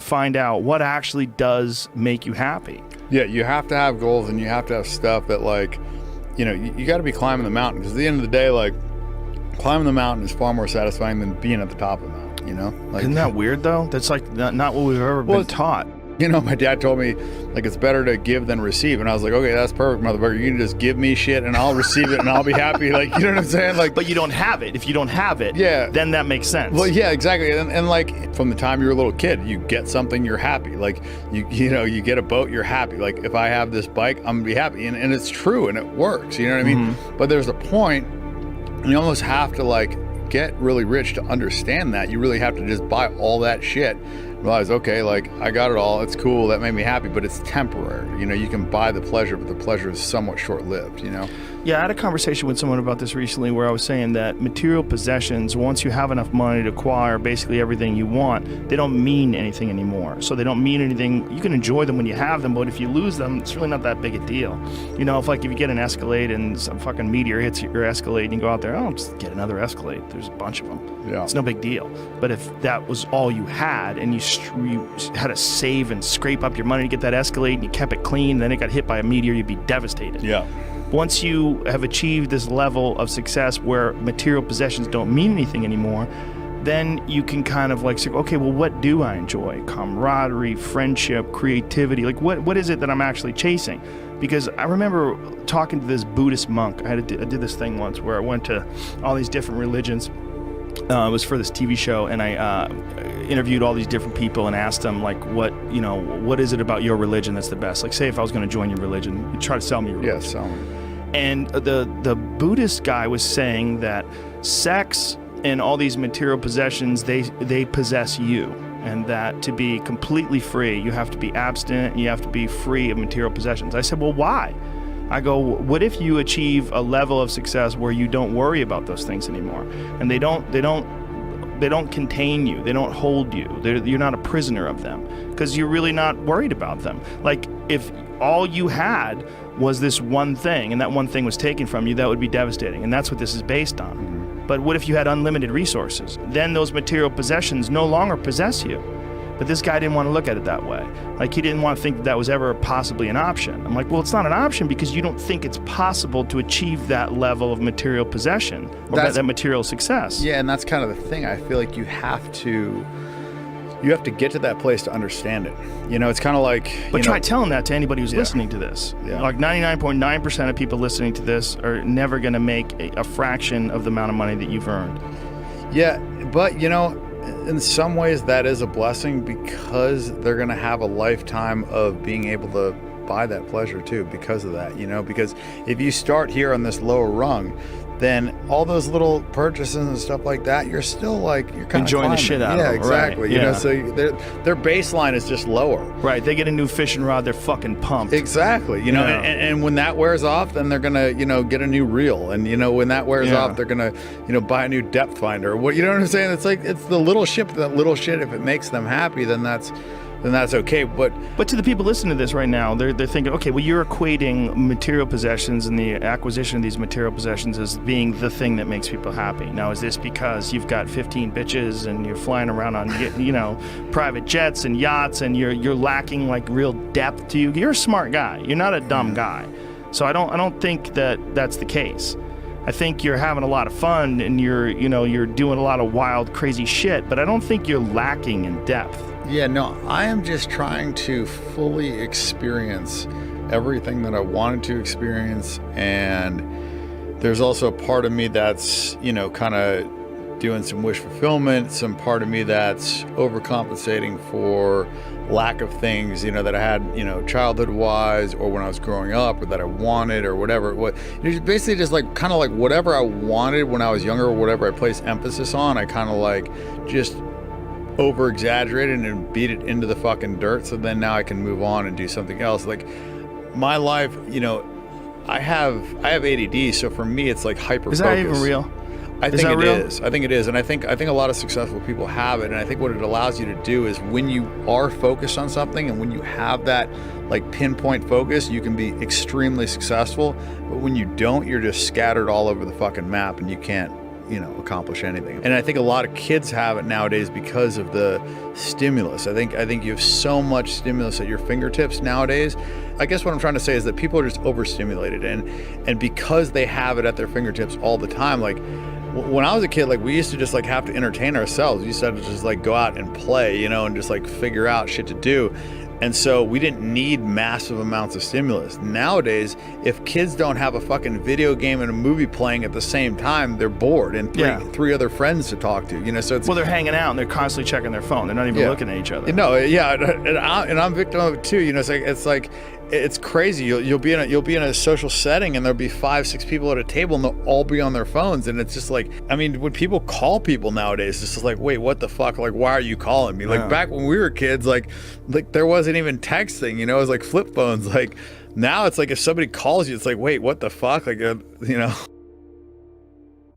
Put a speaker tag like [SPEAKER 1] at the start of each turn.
[SPEAKER 1] find out what actually does make you happy.
[SPEAKER 2] Yeah, you have to have goals, and you have to have stuff that, like, you know, you got to be climbing the mountain, because at the end of the day, like, climbing the mountain is far more satisfying than being at the top of the mountain, you know? Like,
[SPEAKER 1] isn't that weird, though? That's like not what we've ever been taught.
[SPEAKER 2] You know, my dad told me, like, it's better to give than receive. And I was like, okay, that's perfect, motherfucker. You can just give me shit and I'll receive it and I'll be happy. Like, you know what I'm saying? Like,
[SPEAKER 1] but you don't have it. If you don't have it,
[SPEAKER 2] yeah,
[SPEAKER 1] then that makes sense.
[SPEAKER 2] Well, yeah, exactly. And like, from the time you're a little kid, you get something, you're happy. Like, you know, you get a boat, you're happy. Like, if I have this bike, I'm going to be happy. And it's true and it works. You know what I mean? Mm-hmm. But there's a point, and you almost have to, like, get really rich to understand that. You really have to just buy all that shit. Realize, okay, like, I got it all, it's cool, that made me happy, but it's temporary. You know, you can buy the pleasure, but the pleasure is somewhat short-lived, you know?
[SPEAKER 1] Yeah, I had a conversation with someone about this recently where I was saying that material possessions, once you have enough money to acquire basically everything you want, they don't mean anything anymore. So they don't mean anything. You can enjoy them when you have them, but if you lose them, it's really not that big a deal. You know, if you get an Escalade and some fucking meteor hits your Escalade and you go out there, oh, just get another Escalade. There's a bunch of them.
[SPEAKER 2] Yeah.
[SPEAKER 1] It's no big deal. But if that was all you had and you had to save and scrape up your money to get that Escalade and you kept it clean, and then it got hit by a meteor, you'd be devastated.
[SPEAKER 2] Yeah.
[SPEAKER 1] Once you have achieved this level of success where material possessions don't mean anything anymore, then you can kind of like say, okay, well, what do I enjoy? Camaraderie, friendship, creativity. Like, what is it that I'm actually chasing? Because I remember talking to this Buddhist monk. I did this thing once where I went to all these different religions. It was for this TV show, and I interviewed all these different people and asked them, like, what is it about your religion that's the best? Like, say if I was going to join your religion, you'd try to sell me your religion.
[SPEAKER 2] Yeah, sell me.
[SPEAKER 1] And the Buddhist guy was saying that sex and all these material possessions, they possess you, and that to be completely free, you have to be abstinent, and you have to be free of material possessions. I said, well, why? I go, what if you achieve a level of success where you don't worry about those things anymore, and they don't contain you, they don't hold you, you're not a prisoner of them, because you're really not worried about them. Like, if all you had was this one thing, and that one thing was taken from you, that would be devastating, and that's what this is based on. Mm-hmm. But what if you had unlimited resources? Then those material possessions no longer possess you. But this guy didn't want to look at it that way. Like, he didn't want to think that was ever possibly an option. I'm like, well, it's not an option because you don't think it's possible to achieve that level of material possession or that material success.
[SPEAKER 2] Yeah, and that's kind of the thing. I feel like you have to get to that place to understand it. You know, it's kind of like...
[SPEAKER 1] But try telling that to anybody who's listening to this. Yeah. Like 99.9% of people listening to this are never going to make a fraction of the amount of money that you've earned.
[SPEAKER 2] Yeah, but, you know, in some ways that is a blessing because they're going to have a lifetime of being able to buy that pleasure too because of that, you know, because if you start here on this lower rung, then all those little purchases and stuff like that, you're still like, you're kind
[SPEAKER 1] enjoying
[SPEAKER 2] of
[SPEAKER 1] the shit out of them.
[SPEAKER 2] Yeah, exactly.
[SPEAKER 1] Right.
[SPEAKER 2] You know, so their baseline is just lower.
[SPEAKER 1] Right. They get a new fishing rod, they're fucking pumped.
[SPEAKER 2] Exactly. You know, and when that wears off, then they're gonna, you know, get a new reel. And you know, when that wears off, they're gonna, you know, buy a new depth finder. What, you know what I'm saying? It's like, it's the little shit. That little shit, if it makes them happy, then that's okay. But
[SPEAKER 1] to the people listening to this right now, they're thinking, okay, well, you're equating material possessions and the acquisition of these material possessions as being the thing that makes people happy. Now, is this because you've got 15 bitches and you're flying around on, you know, private jets and yachts, and you're lacking like real depth to you? You're a smart guy. You're not a dumb guy. So I don't think that that's the case. I think you're having a lot of fun and you're doing a lot of wild, crazy shit, but I don't think you're lacking in depth.
[SPEAKER 2] Yeah, no, I am just trying to fully experience everything that I wanted to experience. And there's also a part of me that's, you know, kind of doing some wish fulfillment, some part of me that's overcompensating for lack of things, you know, that I had, you know, childhood-wise or when I was growing up or that I wanted or whatever. It's basically just like kind of like whatever I wanted when I was younger or whatever I placed emphasis on, I kind of like just over-exaggerated and beat it into the fucking dirt, so then now I can move on and do something else. Like my life, you know, I have ADD, so for me it's like hyper focus.
[SPEAKER 1] Is that even real?
[SPEAKER 2] I think it is. I think it is, and I think a lot of successful people have it. And I think what it allows you to do is when you are focused on something and when you have that like pinpoint focus, you can be extremely successful. But when you don't, you're just scattered all over the fucking map, and you can't accomplish anything. And I think a lot of kids have it nowadays because of the stimulus. I think you have so much stimulus at your fingertips nowadays. I guess what I'm trying to say is that people are just overstimulated, and because they have it at their fingertips all the time, like when I was a kid, like we used to just like have to entertain ourselves. We used to have to just like go out and play, and just like figure out shit to do. And so we didn't need massive amounts of stimulus. Nowadays, if kids don't have a fucking video game and a movie playing at the same time, they're bored and three other friends to talk to. So it's,
[SPEAKER 1] well, they're hanging out and they're constantly checking their phone. They're not even looking at each other.
[SPEAKER 2] No, yeah, and I'm victim of it too. It's crazy. You'll be in a social setting and there'll be 5-6 people at a table and they'll all be on their phones, and it's just like, I mean, when people call people nowadays, it's just like, wait, what the fuck? Like, why are you calling me? Like back when we were kids, like there wasn't even texting. It was like flip phones. Like now it's like if somebody calls you, it's like, wait, what the fuck? Like